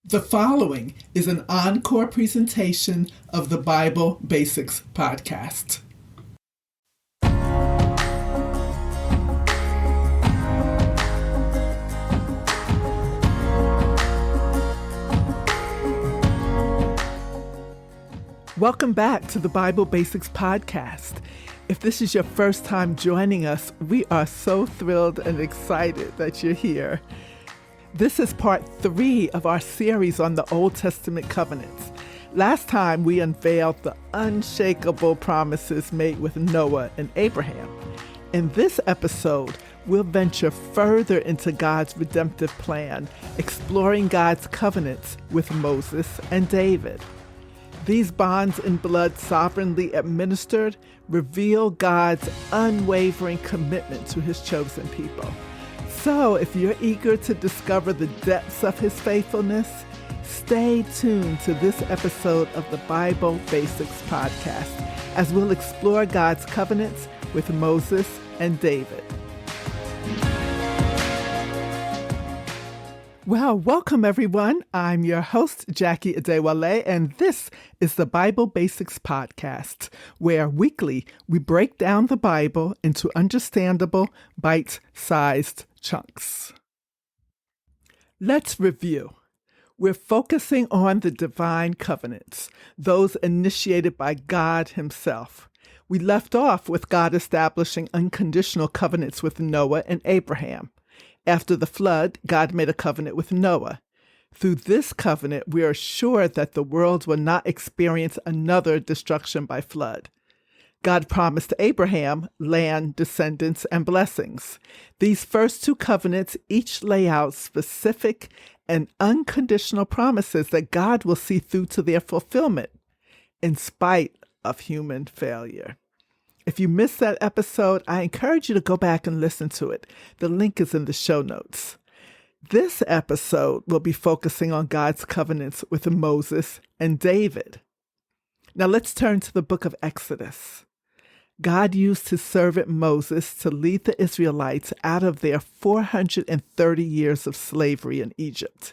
The following is an encore presentation of the Bible Basics podcast. Welcome back to the Bible Basics podcast. If this is your first time joining us, we are so thrilled and excited that you're here. This is part 3 of our series on the Old Testament covenants. Last time we unveiled the unshakable promises made with Noah and Abraham. In this episode, we'll venture further into God's redemptive plan, exploring God's covenants with Moses and David. These bonds in blood sovereignly administered reveal God's unwavering commitment to his chosen people. So, if you're eager to discover the depths of his faithfulness, stay tuned to this episode of the Bible Basics podcast as we'll explore God's covenants with Moses and David. Well, welcome everyone. I'm your host, Jacqui, and this is the Bible Basics podcast, where weekly we break down the Bible into understandable, bite-sized chunks. Let's review. We're focusing on the divine covenants, those initiated by God himself. We left off with God establishing unconditional covenants with Noah and Abraham. After the flood, God made a covenant with Noah. Through this covenant, we are sure that the world will not experience another destruction by flood. God promised Abraham land, descendants, and blessings. These first 2 covenants each lay out specific and unconditional promises that God will see through to their fulfillment, in spite of human failure. If you missed that episode, I encourage you to go back and listen to it. The link is in the show notes. This episode will be focusing on God's covenants with Moses and David. Now let's turn to the book of Exodus. God used his servant Moses to lead the Israelites out of their 430 years of slavery in Egypt.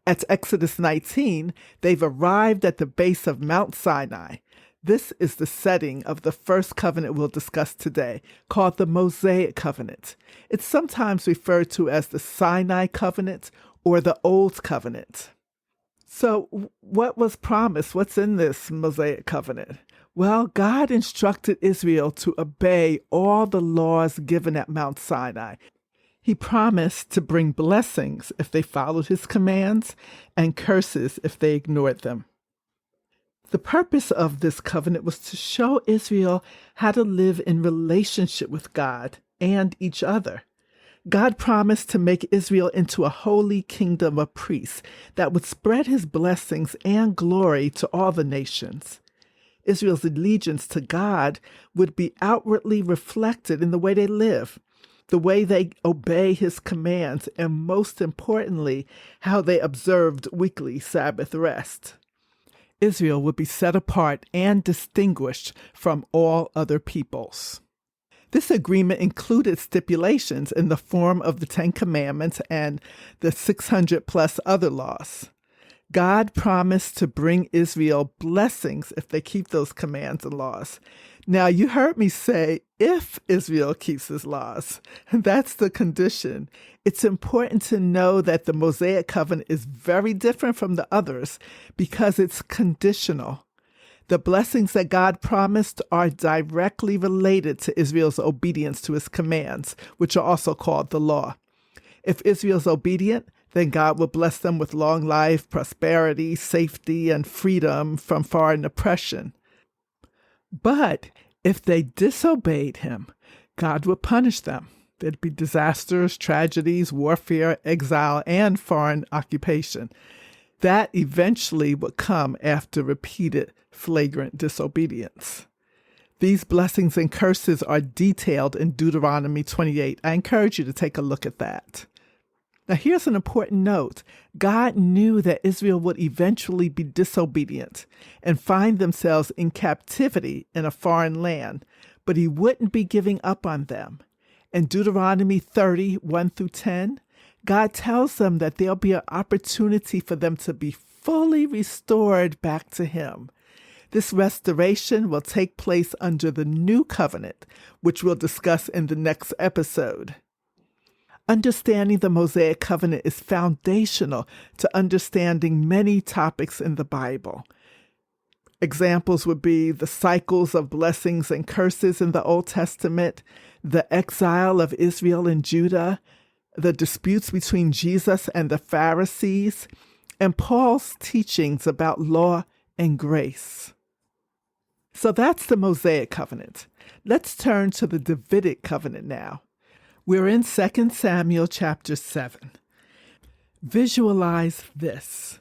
At Exodus 19, they've arrived at the base of Mount Sinai. This is the setting of the first covenant we'll discuss today, called the Mosaic Covenant. It's sometimes referred to as the Sinai Covenant or the Old Covenant. So what was promised? What's in this Mosaic Covenant? Well, God instructed Israel to obey all the laws given at Mount Sinai. He promised to bring blessings if they followed his commands and curses if they ignored them. The purpose of this covenant was to show Israel how to live in relationship with God and each other. God promised to make Israel into a holy kingdom of priests that would spread his blessings and glory to all the nations. Israel's allegiance to God would be outwardly reflected in the way they live, the way they obey his commands, and most importantly, how they observed weekly Sabbath rest. Israel would be set apart and distinguished from all other peoples. This agreement included stipulations in the form of the 10 Commandments and the 600 plus other laws. God promised to bring Israel blessings if they keep those commands and laws. Now, you heard me say, if Israel keeps his laws, and that's the condition. It's important to know that the Mosaic Covenant is very different from the others because it's conditional. The blessings that God promised are directly related to Israel's obedience to his commands, which are also called the law. If Israel's obedient, then God will bless them with long life, prosperity, safety, and freedom from foreign oppression. But if they disobeyed him, God would punish them. There'd be disasters, tragedies, warfare, exile, and foreign occupation. That eventually would come after repeated flagrant disobedience. These blessings and curses are detailed in Deuteronomy 28. I encourage you to take a look at that. Now, here's an important note. God knew that Israel would eventually be disobedient and find themselves in captivity in a foreign land, but he wouldn't be giving up on them. In Deuteronomy 30, 1 through 10, God tells them that there'll be an opportunity for them to be fully restored back to Him. This restoration will take place under the new covenant, which we'll discuss in the next episode. Understanding the Mosaic covenant is foundational to understanding many topics in the Bible. Examples would be the cycles of blessings and curses in the Old Testament, the exile of Israel and Judah, the disputes between Jesus and the Pharisees, and Paul's teachings about law and grace. So that's the Mosaic covenant. Let's turn to the Davidic covenant now. We're in 2 Samuel chapter 7. Visualize this.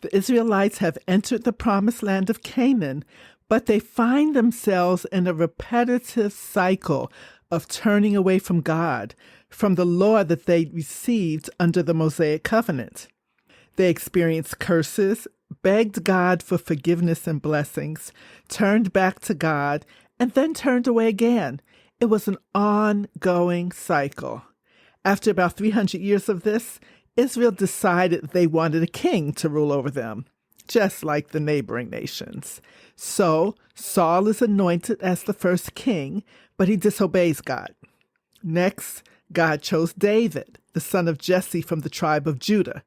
The Israelites have entered the promised land of Canaan, but they find themselves in a repetitive cycle of turning away from God, from the law that they received under the Mosaic covenant. They experienced curses, begged God for forgiveness and blessings, turned back to God, and then turned away again. It was an ongoing cycle. After about 300 years of this, Israel decided they wanted a king to rule over them, just like the neighboring nations. So Saul is anointed as the first king, but he disobeys God. Next, God chose David, the son of Jesse from the tribe of Judah.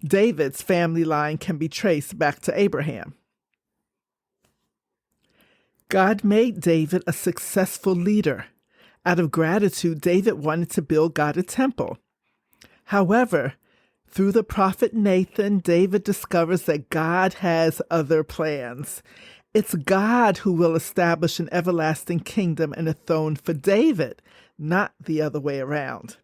David's family line can be traced back to Abraham. God made David a successful leader. Out of gratitude, David wanted to build God a temple. However, through the prophet Nathan, David discovers that God has other plans. It's God who will establish an everlasting kingdom and a throne for David, not the other way around.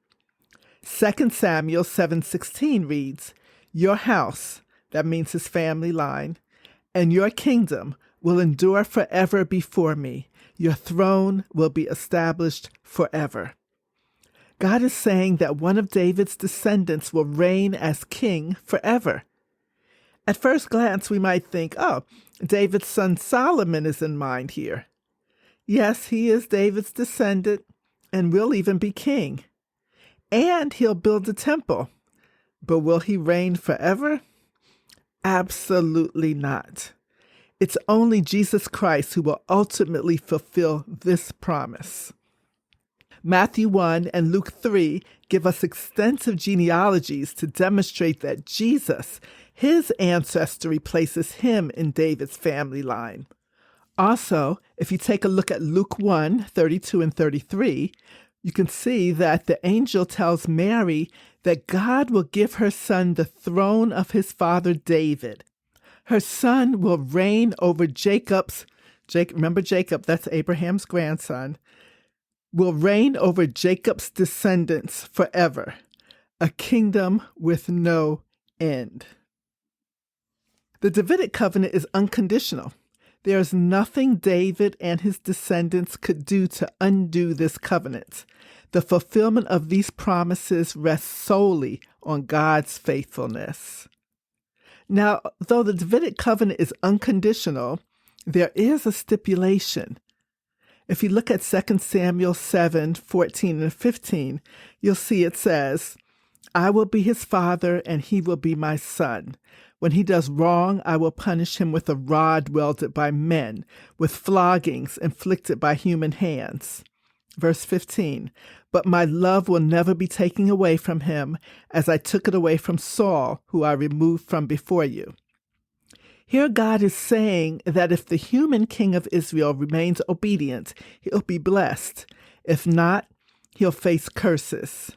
2 Samuel 7:16 reads, "Your house," that means his family line, "and your kingdom will endure forever before me. Your throne will be established forever." God is saying that one of David's descendants will reign as king forever. At first glance, we might think, oh, David's son Solomon is in mind here. Yes, he is David's descendant and will even be king. And he'll build a temple. But will he reign forever? Absolutely not. It's only Jesus Christ who will ultimately fulfill this promise. Matthew 1 and Luke 3 give us extensive genealogies to demonstrate that Jesus, his ancestry, places him in David's family line. Also, if you take a look at Luke 1, 32 and 33, you can see that the angel tells Mary that God will give her son the throne of his father David. Her son will reign over remember Jacob, that's Abraham's grandson, will reign over Jacob's descendants forever, a kingdom with no end. The Davidic covenant is unconditional. There is nothing David and his descendants could do to undo this covenant. The fulfillment of these promises rests solely on God's faithfulness. Now, though the Davidic covenant is unconditional, there is a stipulation. If you look at 2 Samuel 7, 14 and 15, you'll see it says, "I will be his father and he will be my son. When he does wrong, I will punish him with a rod wielded by men, with floggings inflicted by human hands." Verse 15, "But my love will never be taken away from him, as I took it away from Saul, who I removed from before you." Here God is saying that if the human king of Israel remains obedient, he'll be blessed. If not, he'll face curses.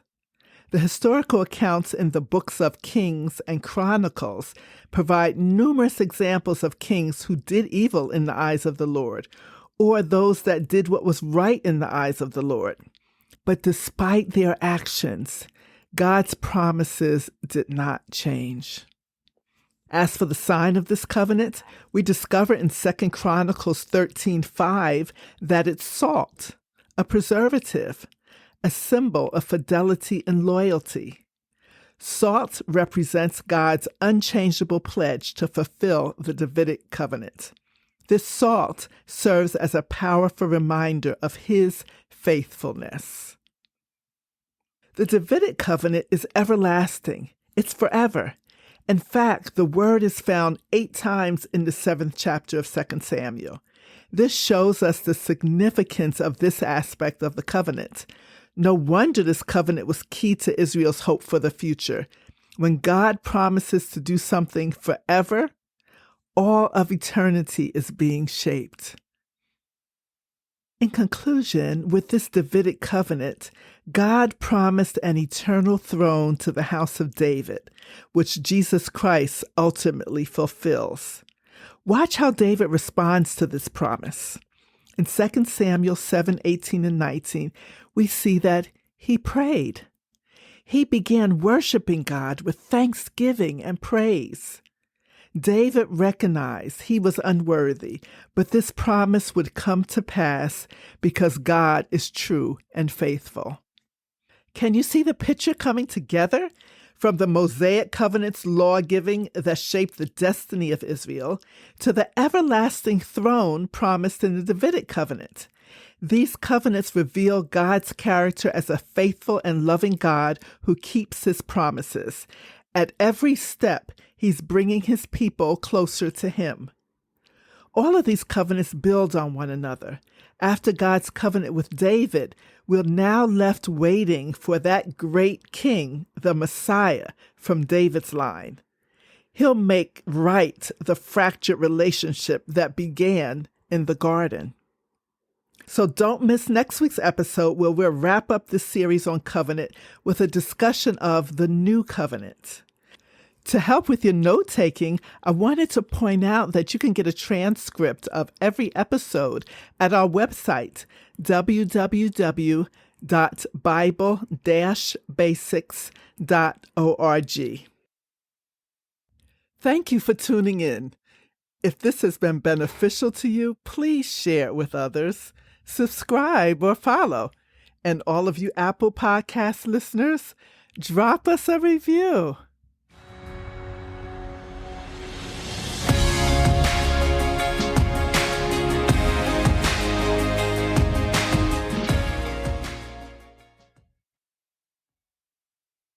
The historical accounts in the books of Kings and Chronicles provide numerous examples of kings who did evil in the eyes of the Lord, or those that did what was right in the eyes of the Lord. But despite their actions, God's promises did not change. As for the sign of this covenant, we discover in 2 Chronicles 13:5 that it's salt, a preservative, a symbol of fidelity and loyalty. Salt represents God's unchangeable pledge to fulfill the Davidic covenant. This salt serves as a powerful reminder of his faithfulness. The Davidic covenant is everlasting. It's forever. In fact, the word is found 8 times in the 7th chapter of 2 Samuel. This shows us the significance of this aspect of the covenant. No wonder this covenant was key to Israel's hope for the future. When God promises to do something forever, all of eternity is being shaped. In conclusion, with this Davidic covenant, God promised an eternal throne to the house of David, which Jesus Christ ultimately fulfills. Watch how David responds to this promise. In 2 Samuel 7:18 and 19, we see that he prayed. He began worshiping God with thanksgiving and praise. David recognized he was unworthy, but this promise would come to pass because God is true and faithful. Can you see the picture coming together? From the Mosaic covenant's law-giving that shaped the destiny of Israel to the everlasting throne promised in the Davidic covenant. These covenants reveal God's character as a faithful and loving God who keeps his promises. At every step, he's bringing his people closer to him. All of these covenants build on one another. After God's covenant with David, we're now left waiting for that great king, the Messiah, from David's line. He'll make right the fractured relationship that began in the garden. So don't miss next week's episode where we'll wrap up this series on covenant with a discussion of the new covenant. To help with your note-taking, I wanted to point out that you can get a transcript of every episode at our website, www.bible-basics.org. Thank you for tuning in. If this has been beneficial to you, please share it with others, subscribe or follow. And all of you Apple Podcast listeners, drop us a review.